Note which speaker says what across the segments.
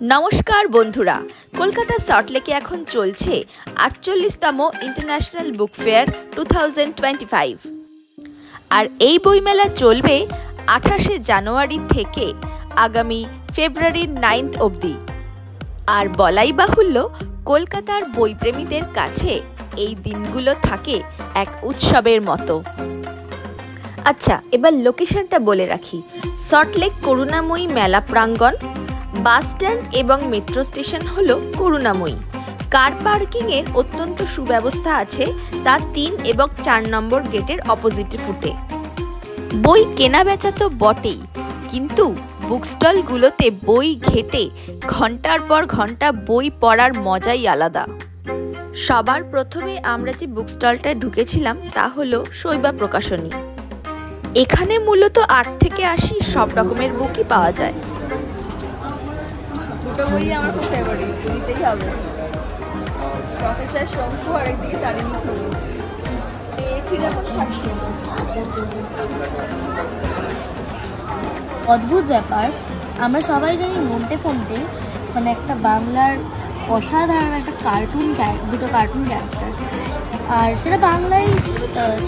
Speaker 1: नमस्कार बंधुरा कलकाता सल्टलेके एखन चलছে 48तम इंटरनैशनल बुक फेयर 2025 और এই বইমেলা চলবে 28 জানুয়ারি থেকে আগামী ফেব্রুয়ারি 9 অবধি। আর বলাই বাহুল্য কলকাতার বইপ্রেমীদের কাছে এই দিনগুলো থাকে এক উৎসবের মতো। আচ্ছা, এবার লোকেশনটা বলে রাখি। সল্টলেক করুণাময়ী মেলা প্রাঙ্গণ, বাস স্ট্যান্ড এবং মেট্রো স্টেশন হলো করুণাময়ী। কার পার্কিং এর অত্যন্ত সুব্যবস্থা আছে, তা 3 এবং 4 নম্বর গেটের অপোজিটে ফুটে। বই কেনা বেচা তো বটেই, কিন্তু বুক স্টলগুলোতে বই ঘেটে ঘন্টার পর ঘন্টা বই পড়ার মজাই আলাদা। সবার প্রথমে আমরা যে বুক স্টলটায় ঢুকেছিলাম তা হলো শৈবা প্রকাশনী। এখানে মূলত 8 থেকে 80 সব রকমের বুকই পাওয়া যায়। দুটো বই আমার খুব ফেভারিট, নিতেই হবে। প্রফেসর শঙ্কু আর একদিকে তারিণী খুব পেয়েছি যখন ছাড়ছি।
Speaker 2: অদ্ভুত ব্যাপার, আমরা সবাই জানি মন্টে ফন্টে মানে একটা বাংলার অসাধারণ একটা দুটো কার্টুন ক্যারেক্টার, আর সেটা বাংলায়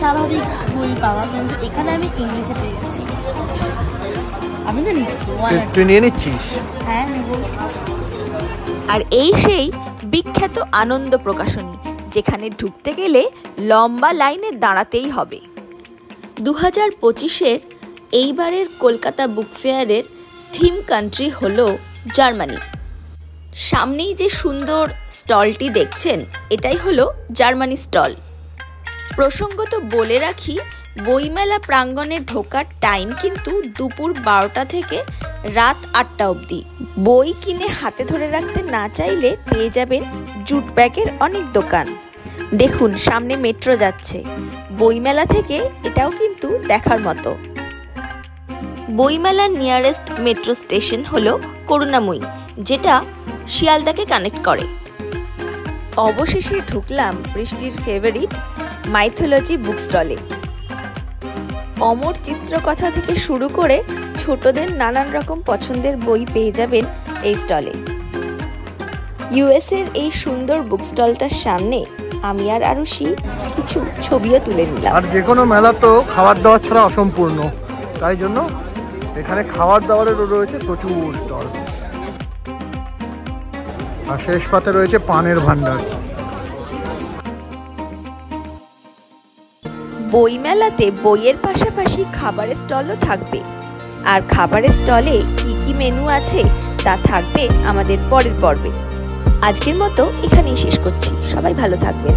Speaker 2: স্বাভাবিক বই পাওয়া, কিন্তু এখানে আমি ইংলিশে পেয়ে গেছি। আমি তো নিচ্ছি,
Speaker 3: তুই নিয়ে নিচ্ছিস?
Speaker 2: হ্যাঁ।
Speaker 1: আর এই সেই বিখ্যাত আনন্দ প্রকাশনী, যেখানে ঢুকতে গেলে লম্বা লাইনে দাঁড়াতেই হবে। 2025-এর এইবারের কলকাতা বুক ফেয়ারের থিম কান্ট্রি হলো জার্মানি। সামনেই যে সুন্দর স্টলটি দেখছেন, এটাই হলো জার্মানি স্টল। প্রসঙ্গত বলে রাখি, বইমেলা প্রাঙ্গণে ঢোকার টাইম কিন্তু দুপুর 12টা থেকে রাত 8টা অবধি। বই কিনে হাতে ধরে রাখতে না চাইলে পেয়ে যাবেন জুট ব্যাগের অনেক দোকান। দেখুন সামনে মেট্রো যাচ্ছে। বইমেলা থেকে এটাও কিন্তু দেখার মতো। বইমেলার নিয়ারেস্ট মেট্রো স্টেশন হলো করুণাময়ী, যেটা শিয়ালদাকে কানেক্ট করে। অবশেষে ঢুকলাম বৃষ্টির ফেভারিট মাইথোলজি বুক স্টলে। অমর চিত্রকথা থেকে শুরু করে ছোটদের নানান রকম পছন্দের বই পেয়ে যাবেন এই স্টলে। ইউএসের এই সুন্দর বুক স্টলটার সামনে আমি আর আরুষি কিছু ছবিও তুলে নিলাম।
Speaker 3: আর যে কোনো মেলা তো খাবার দাবার ছাড়া অসম্পূর্ণ, তাই জন্য এখানে খাবার দাবারের রয়েছে প্রচুর স্টল। আর শেষ পাতে রয়েছে পানের ভান্ডার।
Speaker 1: বইমেলাতে বইয়ের পাশাপাশি খাবারের স্টলও থাকবে। আর খাবারের স্টলে কি কি মেনু আছে তা থাকবে আমাদের পরের পর্বে। আজকের মতো এখানেই শেষ করছি। সবাই ভালো থাকবেন।